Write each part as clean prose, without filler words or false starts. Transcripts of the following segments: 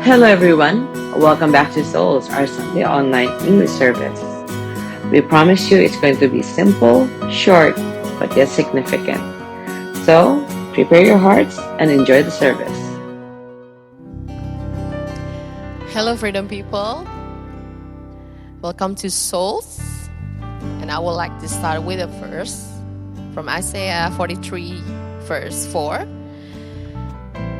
Hello everyone, welcome back to Souls, our Sunday online English service. We promise you it's going to be simple, short, but yet significant. So, prepare your hearts and enjoy the service. Hello Freedom people, welcome to Souls, and I would like to start with a verse from Isaiah 43 verse 4.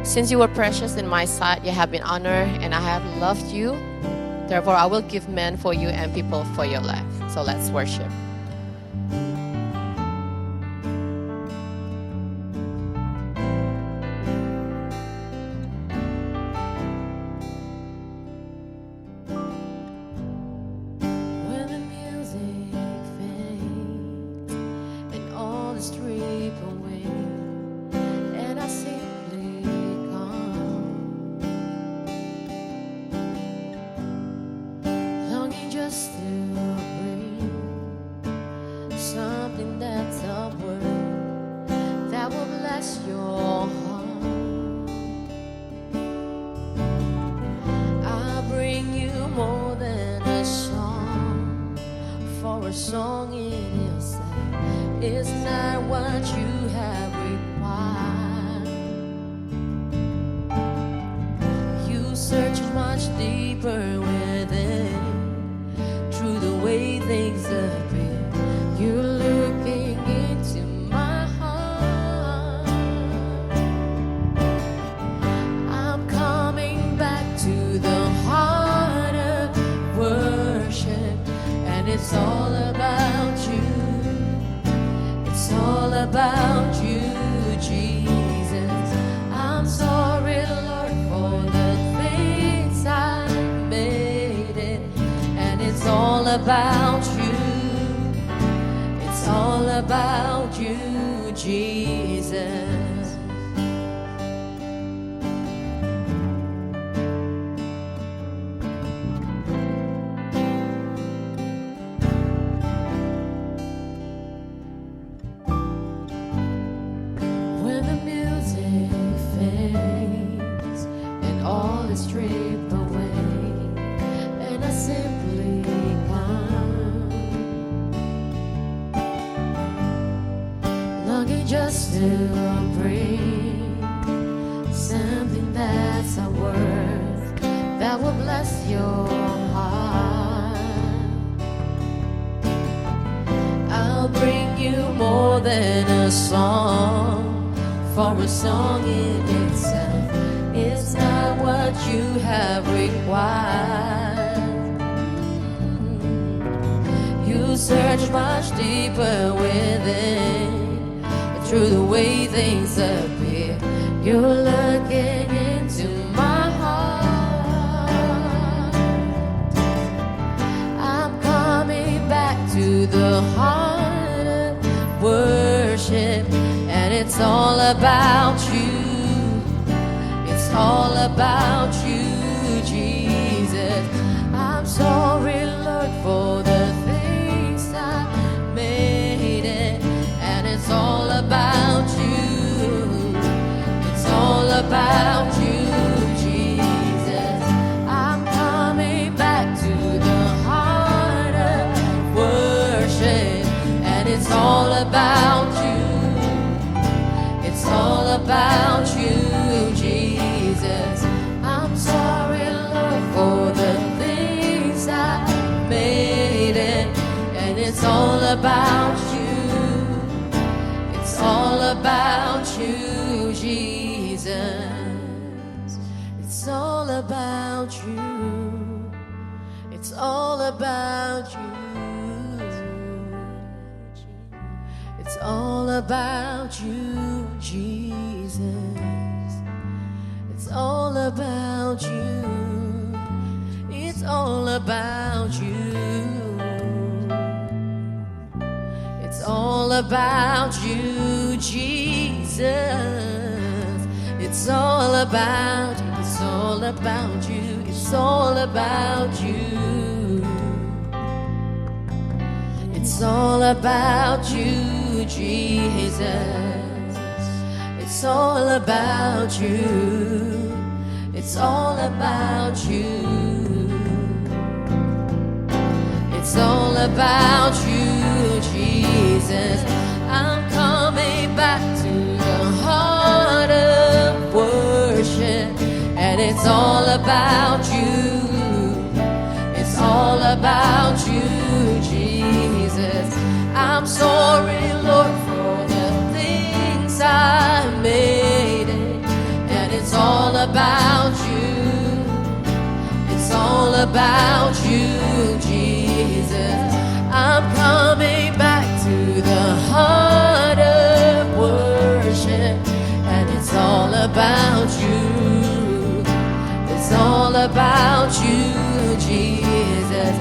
Since you were precious in my sight, you have been honored, and I have loved you. Therefore, I will give men for you and people for your life. So let's worship. When the music fades and all is stripped away, and I simply just to bring something that's a word that will bless your heart. I'll bring you more than a song, for a song in itself is not what you have required. You search much deeper within. Through the way things appear, you're looking into my heart. I'm coming back to the heart of worship, and it's all about you. It's all about you, Jesus. I'm sorry, Lord, for the things I made it. It's all about you. It's all about you, Jesus. When the music fades and all is stripped away, and I simply just to bring something that's a word that will bless your heart. I'll bring you more than a song, for a song in itself is not what you have required. You search much deeper within. Through the way things appear, you're looking into my heart. I'm coming back to the heart of worship, and it's all about you. It's all about you, Jesus. I'm sorry, Lord, for the things I made it. It's all about you. It's all about you, Jesus. I'm coming back to the heart of worship, and it's all about you. It's all about you, Jesus. I'm sorry, Lord, for the things I made it, and it's all about you. It's all about you, Jesus. It's all about you. It's all about you. It's all about you, Jesus. It's all about you. It's all about you. It's all about you, Jesus. It's all about you. It's all about you. It's all about you. It's all about you, Jesus. It's all about you. It's all about you. It's all about you, Jesus. I'm coming back to the heart of worship, and it's all about you. It's all about you, Jesus. I'm sorry, Lord, for the things I made it, and it's all about you. It's all about you, Jesus. I'm coming back to the heart of worship, and it's all about you. It's all about you, Jesus.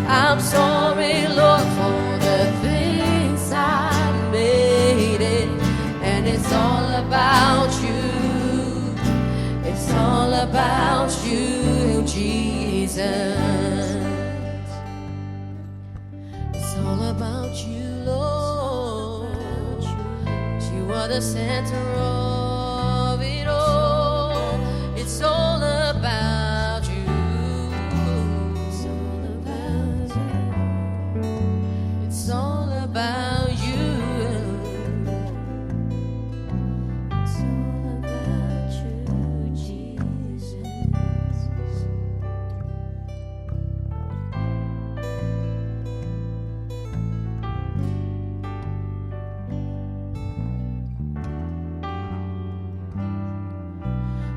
I'm sorry, Lord, for the things I made it, and it's all about you. It's all about you, Jesus. It's all about you, Lord. You are the center of it all. It's all about you. It's all about you. It's all about you. It's all about you, Jesus.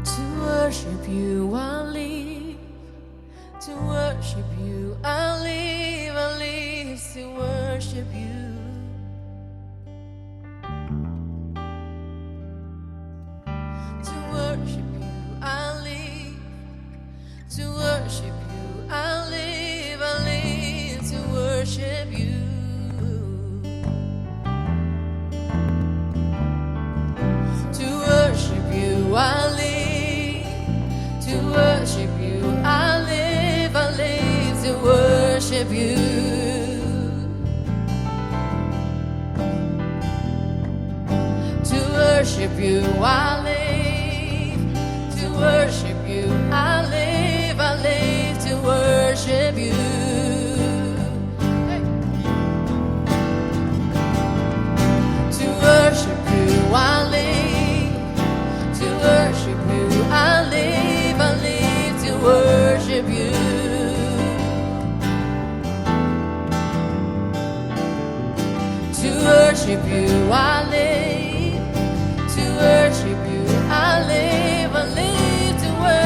To worship you, I'll live. To worship you, I'll live. I'll live to worship you. To worship you, I'll live. To worship you, I'll live. I'll live to worship you. To worship you, I'll live. To worship you, I live to worship you. To worship you, I live. To worship you, I live to worship you. To worship you, I live. To worship you, I live to worship you. To worship you, I live. To worship you, I live to worship you.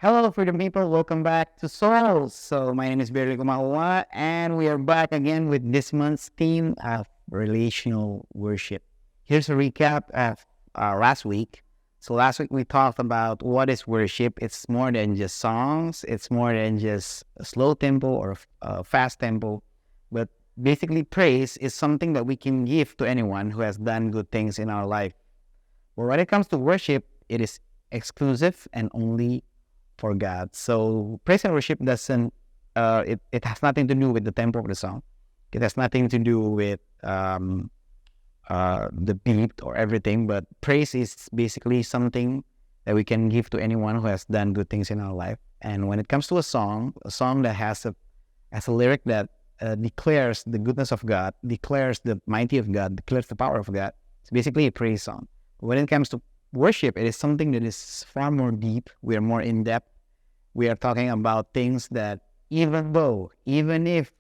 Hello, freedom people. Welcome back to Souls. So my name is Likumahuwa, and we are back again with this month's theme of relational worship. Here's a recap of last week. So last week we talked about what is worship. It's more than just songs. It's more than just a slow tempo or a fast tempo. But basically, praise is something that we can give to anyone who has done good things in our life. But when it comes to worship, it is exclusive and only for God. So praise and worship doesn't, it has nothing to do with the tempo of the song. It has nothing to do with the beat or everything, but praise is basically something that we can give to anyone who has done good things in our life. And when it comes to a song that has a lyric that declares the goodness of God, declares the mighty of God, declares the power of God, it's basically a praise song. But when it comes to worship, it is something that is far more deep. We are more in depth. We are talking about things that even if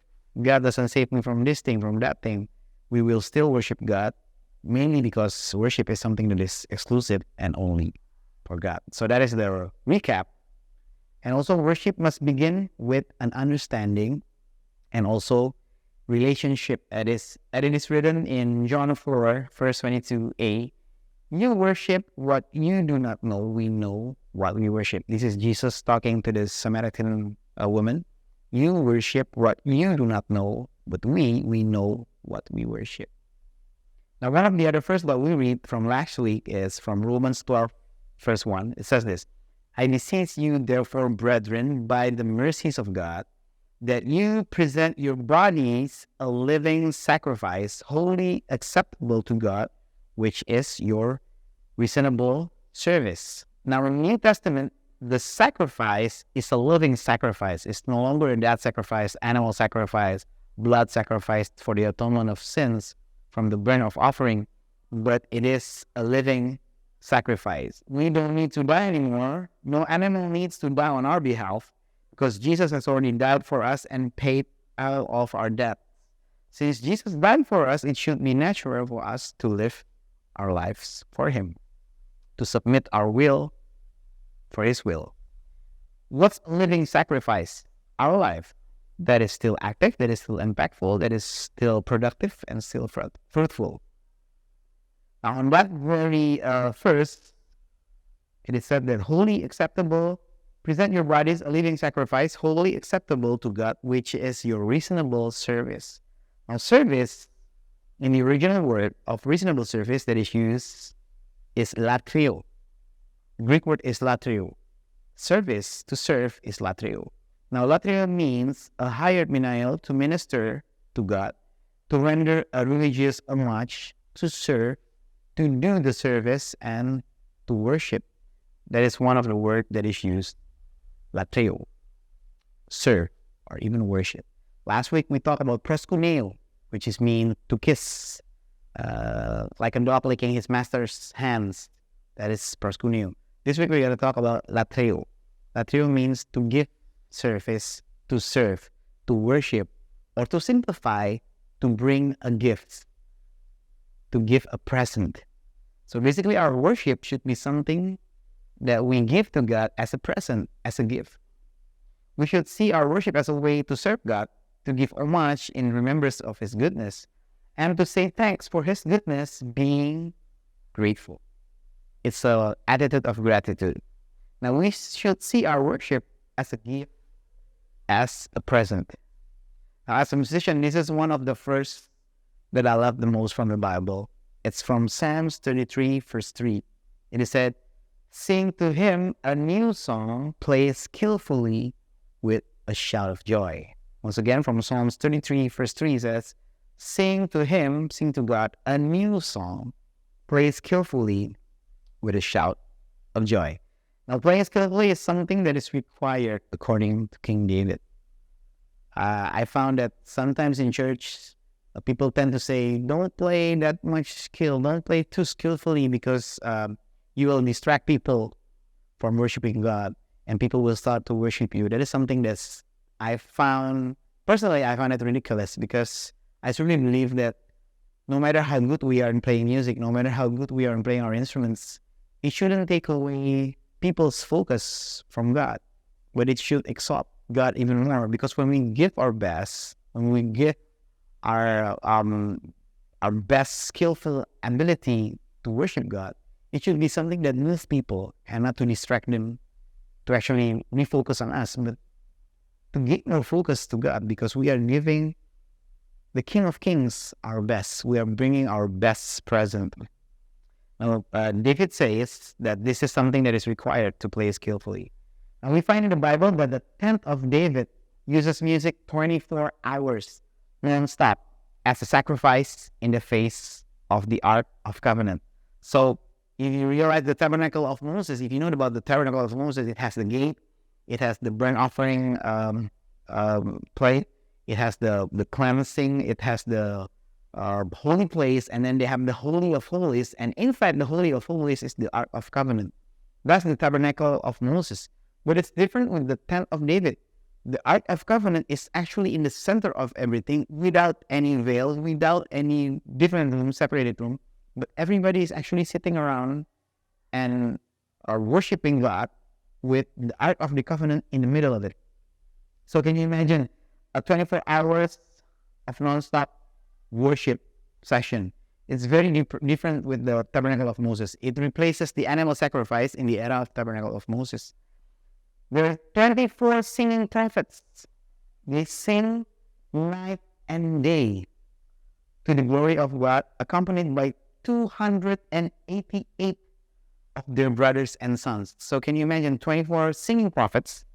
God doesn't save me from this thing, from that thing, we will still worship God, mainly because worship is something that is exclusive and only for God. So that is the recap. And also worship must begin with an understanding and also relationship. It is written in John 4, verse 22a. You worship what you do not know. We know what we worship. This is Jesus talking to the Samaritan woman. You worship what you do not know, but we know what we worship. Now, one of the other verses that we read from last week is from Romans 12, verse 1. It says this, I beseech you, therefore, brethren, by the mercies of God, that you present your bodies a living sacrifice, wholly acceptable to God, which is your reasonable service. Now, in the New Testament, the sacrifice is a living sacrifice. It's no longer a dead sacrifice, animal sacrifice, blood sacrifice for the atonement of sins from the burnt of offering, but it is a living sacrifice. We don't need to die anymore. No animal needs to die on our behalf because Jesus has already died for us and paid all of our debt. Since Jesus died for us, it should be natural for us to live our lives for Him, to submit our will for His will. What's a living sacrifice? Our life that is still active, that is still impactful, that is still productive and still fruitful. Now, on that very first, it is said that wholly acceptable, present your bodies a living sacrifice, wholly acceptable to God, which is your reasonable service. Now, service, in the original word of reasonable service that is used is latrio. The Greek word is latrio. Service, to serve, is latrio. Now, latrio means a hired menial to minister to God, to render a religious homage, to serve, to do the service, and to worship. That is one of the words that is used, latrio, serve, or even worship. Last week we talked about proskuneo, which is mean to kiss, like a dog licking his master's hands. That is proskuneo. This week we're going to talk about latrio. Latrio means to give service, to serve, to worship, or to simplify, to bring a gift, to give a present. So basically our worship should be something that we give to God as a present, as a gift. We should see our worship as a way to serve God, to give homage in remembrance of His goodness, and to say thanks for His goodness, being grateful. It's an attitude of gratitude. Now, we should see our worship as a gift, as a present. Now, as a musician, this is one of the verses that I love the most from the Bible. It's from Psalms 33, verse 3. It is said, sing to Him a new song, play skillfully with a shout of joy. Once again, from Psalms 33, verse 3 says, sing to Him, sing to God, a new song, play skillfully with a shout of joy. Now, playing skillfully is something that is required according to King David. I found that sometimes in church, people tend to say, don't play that much skill, don't play too skillfully because you will distract people from worshiping God and people will start to worship you. That is something that's, I found it ridiculous because I truly believe that no matter how good we are in playing music, no matter how good we are in playing our instruments, it shouldn't take away people's focus from God. but it should exalt God even more, because when we give our best, when we give our best skillful ability to worship God, it should be something that moves people and not to distract them, to actually refocus on us, but to give our focus to God, because we are giving the King of Kings our best. We are bringing our best present. Now, David says that this is something that is required to play skillfully. And we find in the Bible that the tent of David uses music 24 hours non-stop as a sacrifice in the face of the Ark of Covenant. So if you realize the tabernacle of Moses, if you know about the tabernacle of Moses, it has the gate, it has the burnt offering plate, it has the cleansing, it has the holy place, and then they have the Holy of Holies, and inside the Holy of Holies is the Ark of Covenant. That's the tabernacle of Moses. But it's different with the tent of David. The Ark of Covenant is actually in the center of everything, without any veil, without any different room, separated room. But everybody is actually sitting around and are worshiping God with the Ark of the Covenant in the middle of it. So can you imagine a 24 hours of non-stop worship session? It's very different with the tabernacle of Moses. It replaces the animal sacrifice in the era of tabernacle of Moses. There are 24 singing prophets. They sing night and day to the glory of God, accompanied by 288 of their brothers and sons. So can you imagine 24 singing prophets?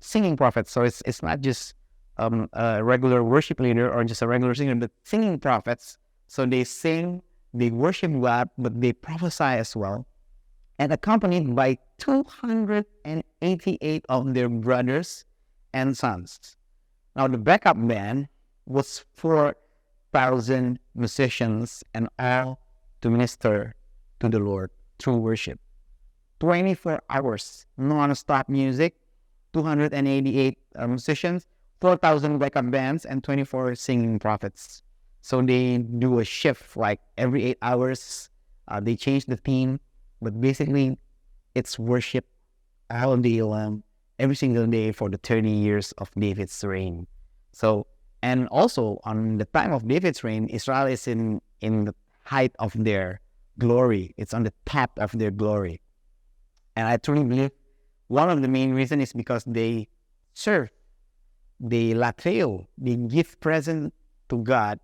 So it's not just a regular worship leader or just a regular singer, but singing prophets. So they sing, they worship God, but they prophesy as well, and accompanied by 288 of their brothers and sons. Now the backup band was 4,000 musicians, and all to minister to the Lord through worship. 24 hours non-stop music, 288 musicians, 4,000 backup bands, and 24 singing prophets. So they do a shift like every 8 hours. They change the theme, but basically it's worship all day long, every single day for the 30 years of David's reign. So, and also on the time of David's reign, Israel is in the height of their glory. It's on the top of their glory. And I truly believe one of the main reasons is because they serve, they latreo, they give present to God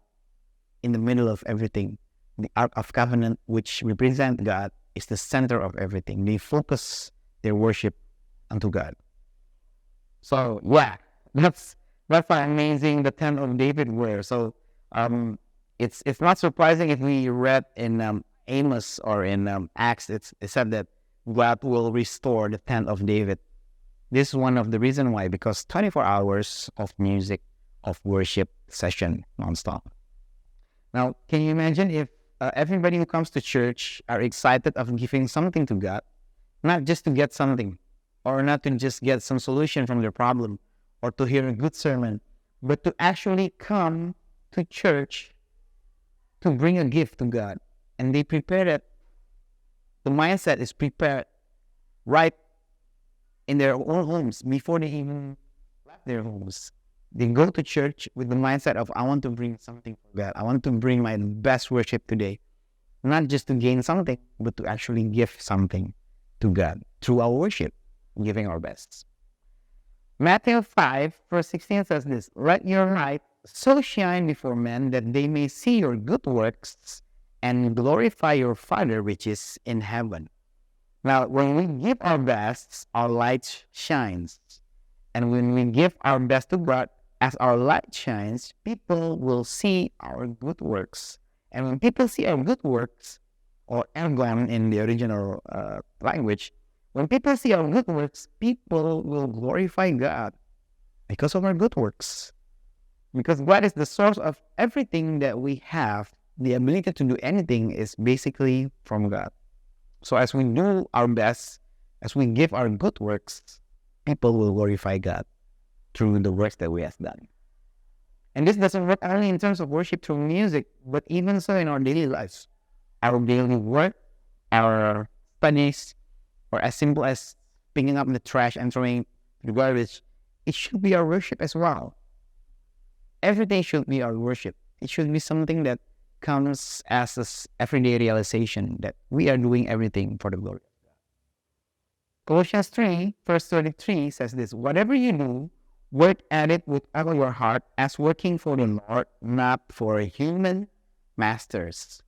in the middle of everything. The Ark of Covenant, which represents God, is the center of everything. They focus their worship unto God. So yeah, that's how amazing the tent of David were. So it's not surprising if we read in Amos or in Acts, it said that God will restore the tent of David. This is one of the reasons why, because 24 hours of music, of worship session nonstop. Now, can you imagine if everybody who comes to church are excited of giving something to God, not just to get something, or not to just get some solution from their problem, or to hear a good sermon, but to actually come to church to bring a gift to God. And they prepare it. The mindset is prepared right in their own homes before they even left their homes. They go to church with the mindset of, I want to bring something for God. I want to bring my best worship today. Not just to gain something, but to actually give something to God through our worship, giving our best. Matthew 5, verse 16 says this, "Let your light so shine before men that they may see your good works and glorify your Father which is in heaven." Now, when we give our best, our light shines. And when we give our best to God, as our light shines, people will see our good works. And when people see our good works, or ergon in the original language, when people see our good works, people will glorify God because of our good works. Because God is the source of everything that we have. The ability to do anything is basically from God. So as we do our best, as we give our good works, people will glorify God through the works that we have done. And this doesn't work only in terms of worship through music, but even so in our daily lives. Our daily work, our studies, or as simple as picking up the trash and throwing the garbage, it should be our worship as well. Everything should be our worship. It should be something that comes as an everyday realization that we are doing everything for the glory of God. Colossians 3, verse 33 says this, whatever you do, work at it with all your heart as working for the Lord, not for human masters.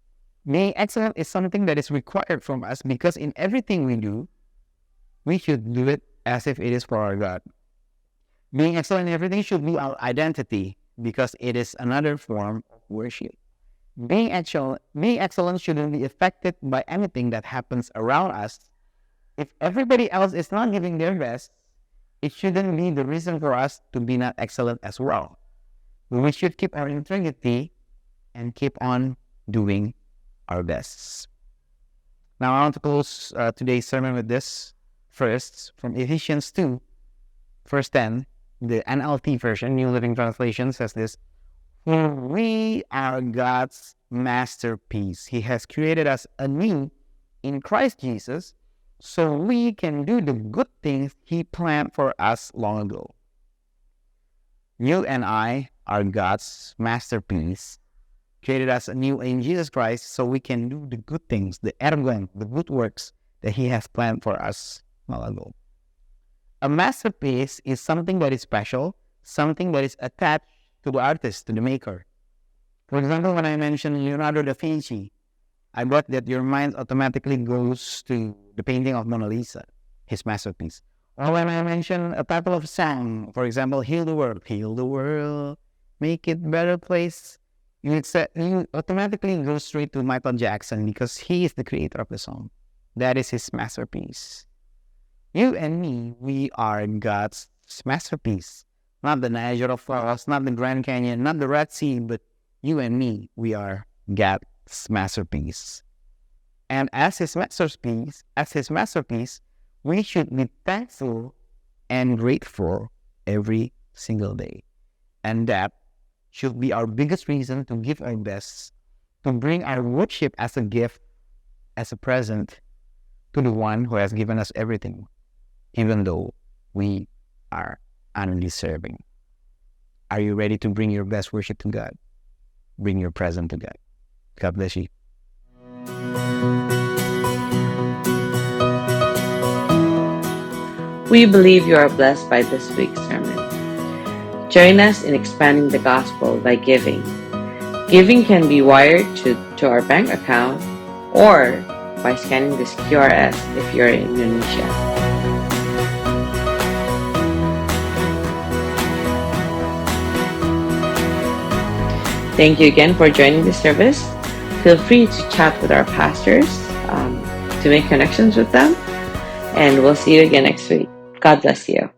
Being excellent is something that is required from us because in everything we do, we should do it as if it is for our God. Being excellent in everything should be our identity because it is another form of worship. Being excellent shouldn't be affected by anything that happens around us. If everybody else is not giving their best, it shouldn't be the reason for us to be not excellent as well. We should keep our integrity and keep on doing our best. Now I want to close today's sermon with this first from Ephesians 2, verse 10. The NLT version, New Living Translation, says this, for we are God's masterpiece. He has created us anew in Christ Jesus so we can do the good things He planned for us long ago. You and I are God's masterpiece, created us anew in Jesus Christ so we can do the good things, the ergon, the good works that He has planned for us long ago. A masterpiece is something that is special, something that is attached to the artist, to the maker. For example, when I mentioned Leonardo da Vinci, I bet that your mind automatically goes to the painting of Mona Lisa, his masterpiece. Or when I mention a title of song, for example, Heal the World, make it a better place, you automatically go straight to Michael Jackson because he is the creator of the song. That is his masterpiece. You and me, we are God's masterpiece. Not the Niagara Falls, not the Grand Canyon, not the Red Sea, but you and me, we are God's masterpiece. And as His masterpiece, we should be thankful and grateful every single day. And that should be our biggest reason to give our best, to bring our worship as a gift, as a present to the one who has given us everything, even though we are undeserving. Are you ready to bring your best worship to God? Bring your present to God. God bless you. We believe you are blessed by this week's sermon. Join us in expanding the gospel by giving. Giving can be wired to our bank account or by scanning this QRS if you're in Indonesia. Thank you again for joining this service. Feel free to chat with our pastors to make connections with them. And we'll see you again next week. God bless you.